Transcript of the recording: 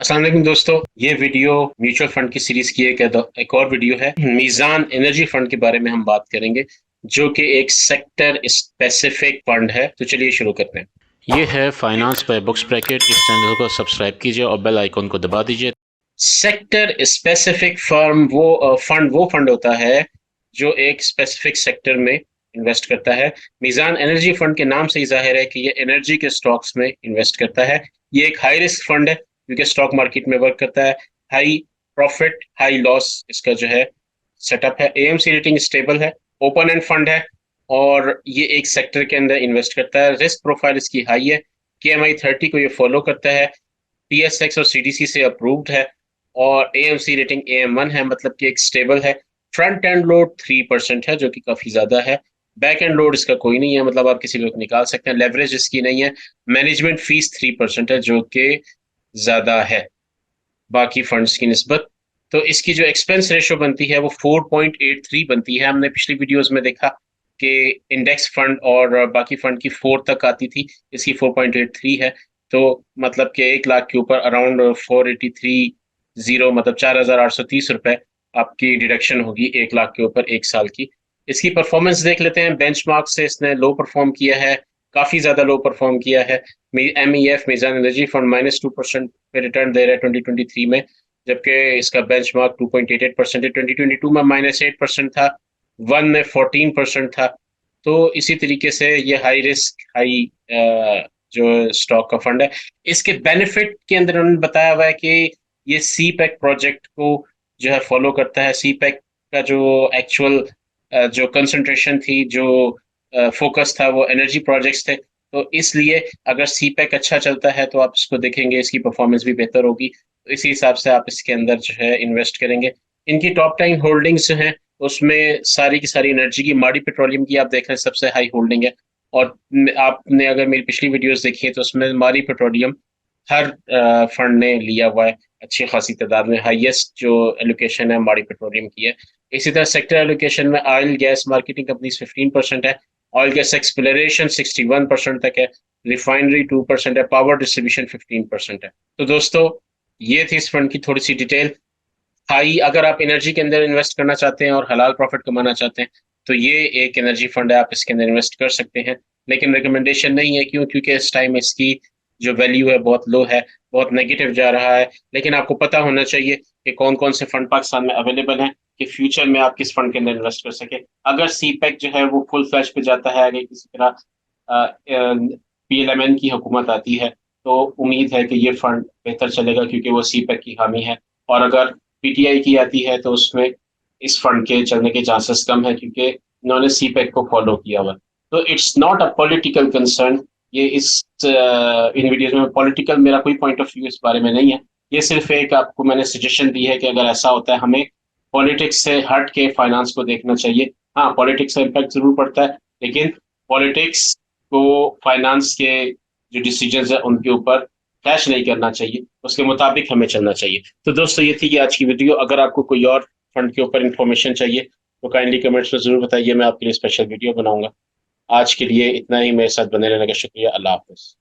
अस्सलाम वालेकुम दोस्तों, ये वीडियो म्यूचुअल फंड की सीरीज की एक और वीडियो है। मीज़ान एनर्जी फंड के बारे में हम बात करेंगे, जो कि एक सेक्टर स्पेसिफिक फंड है। तो चलिए शुरू करते हैं। ये है फाइनेंस बाय बुक्स ब्रैकेट। इस चैनल को सब्सक्राइब कीजिए और बेल आइकन को दबा दीजिए। सेक्टर स्पेसिफिक फर्म वो फंड होता है जो एक स्पेसिफिक सेक्टर में इन्वेस्ट करता है। मीज़ान एनर्जी फंड के नाम से ही जाहिर है कि ये एनर्जी के स्टॉक्स में इन्वेस्ट करता है। ये एक हाई रिस्क फंड है क्योंकि स्टॉक मार्केट में वर्क करता है। हाई प्रॉफिट हाई लॉस इसका जो है सेटअप है। एएमसी रेटिंग स्टेबल है। ओपन एंड फंड है और ये एक सेक्टर के अंदर इन्वेस्ट करता है। रिस्क प्रोफाइल इसकी हाई है। KMI 30 को ये फॉलो करता है। TSX और CDC से अप्रूव्ड है और AMC रेटिंग AM1 है, मतलब कि एक स्टेबल है। फ्रंट एंड लोड 3% है, जो कि काफी ज्यादा है। बैक एंड लोड इसका कोई नहीं है, मतलब आप किसी वक्त निकाल सकते हैं। लेवरेज इसकी नहीं है। मैनेजमेंट फीस 3% है, जो कि ज्यादा है बाकी फंड्स की निस्बत। तो इसकी जो एक्सपेंस रेशो बनती है वो 4.83 बनती है। हमने पिछली वीडियोस में देखा कि इंडेक्स फंड और बाकी फंड की 4 तक आती थी, इसकी 4.83 है। तो मतलब कि 1 लाख के ऊपर अराउंड 483 मतलब 4,830 रुपए आपकी डिडक्शन होगी 1 लाख के ऊपर 1 साल की। इसकी परफॉर्मेंस देख लेते हैं। बेंचमार्क से इसने लो परफॉर्म किया है, काफी ज्यादा लो परफॉर्म किया है। MEF मीज़ान एनर्जी फंड -2% पे रिटर्न दे रहा है 2023 में, जबकि इसका बेंचमार्क 2.88% है। 2022 में -8% था। वन में 14% था। तो इसी तरीके से ये हाई रिस्क हाई जो स्टॉक का फंड है। इसके बेनिफिट के अंदर उन्होंने बताया हुआ है कि ये सी पैक प्रोजेक्ट को जो है फॉलो करता है। सी पैक का जो एक्चुअल जो कंसंट्रेशन थी, जो फोकस था, वो एनर्जी प्रोजेक्ट्स थे। तो इसलिए अगर सी पैक अच्छा चलता है तो आप इसको देखेंगे, इसकी परफॉर्मेंस भी बेहतर होगी। तो इसी हिसाब से आप इसके अंदर जो है इन्वेस्ट करेंगे। इनकी टॉप 10 होल्डिंग्स जो हैं उसमें सारी की सारी एनर्जी की, माड़ी पेट्रोलियम की आप देख रहे हैं सबसे हाई होल्डिंग है। और आपने अगर मेरी पिछली वीडियोस देखी है तो उसमें माड़ी पेट्रोलियम हर फंड ने लिया हुआ है अच्छी खासी तादाद में। हाईएस्ट जो एलोकेशन है माड़ी पेट्रोलियम की है। इसी तरह सेक्टर एलोकेशन में ऑयल गैस मार्केटिंग कंपनी 15% है। ऑयल गैस एक्सप्लोरेशन 61% तक है। रिफाइनरी 2% है। पावर डिस्ट्रीब्यूशन 15% है। तो दोस्तों, ये थी इस फंड की थोड़ी सी डिटेल। हाई अगर आप एनर्जी के अंदर इन्वेस्ट करना चाहते हैं और हलाल प्रॉफिट कमाना चाहते हैं तो ये एक एनर्जी फंड है, आप इसके अंदर इन्वेस्ट कर सकते हैं। लेकिन रिकमेंडेशन नहीं है। क्यों? क्योंकि इस टाइम इसकी जो वैल्यू है बहुत लो है, बहुत नेगेटिव जा रहा है। लेकिन आपको पता होना चाहिए कि कौन कौन से फंड पाकिस्तान में अवेलेबल हैं कि फ्यूचर में आप किस फंड के अंदर इन्वेस्ट कर सके। अगर CPEC जो है वो फुल फ्लैश पे जाता है, अगर किसी तरह PLMN की हुकूमत आती है, तो उम्मीद है कि ये फंड बेहतर चलेगा क्योंकि वो CPEC की हामी है। और अगर PTI की आती है तो उसमें इस फंड के चलने के चांसेस कम है क्योंकि इन्होंने CPEC को फॉलो किया हुआ। तो it's not a political concern. ये इन वीडियोज में पॉलिटिकल मेरा कोई पॉइंट ऑफ व्यू इस बारे में नहीं है। ये सिर्फ एक आपको मैंने सजेशन दी है कि अगर ऐसा होता है हमें पॉलिटिक्स से हट के फाइनेंस को देखना चाहिए। हाँ, पॉलिटिक्स का इम्पैक्ट जरूर पड़ता है, लेकिन पॉलिटिक्स को फाइनेंस के जो डिसीजंस है उनके ऊपर क्लैश नहीं करना चाहिए, उसके मुताबिक हमें चलना चाहिए। तो दोस्तों, ये थी कि आज की वीडियो। अगर आपको कोई और फंड के ऊपर इंफॉर्मेशन चाहिए तो काइंडली कमेंट्स में जरूर बताइए, मैं आपके लिए स्पेशल वीडियो बनाऊंगा। आज के लिए इतना ही। मेरे साथ बने रहने का शुक्रिया। अल्लाह हाफिज।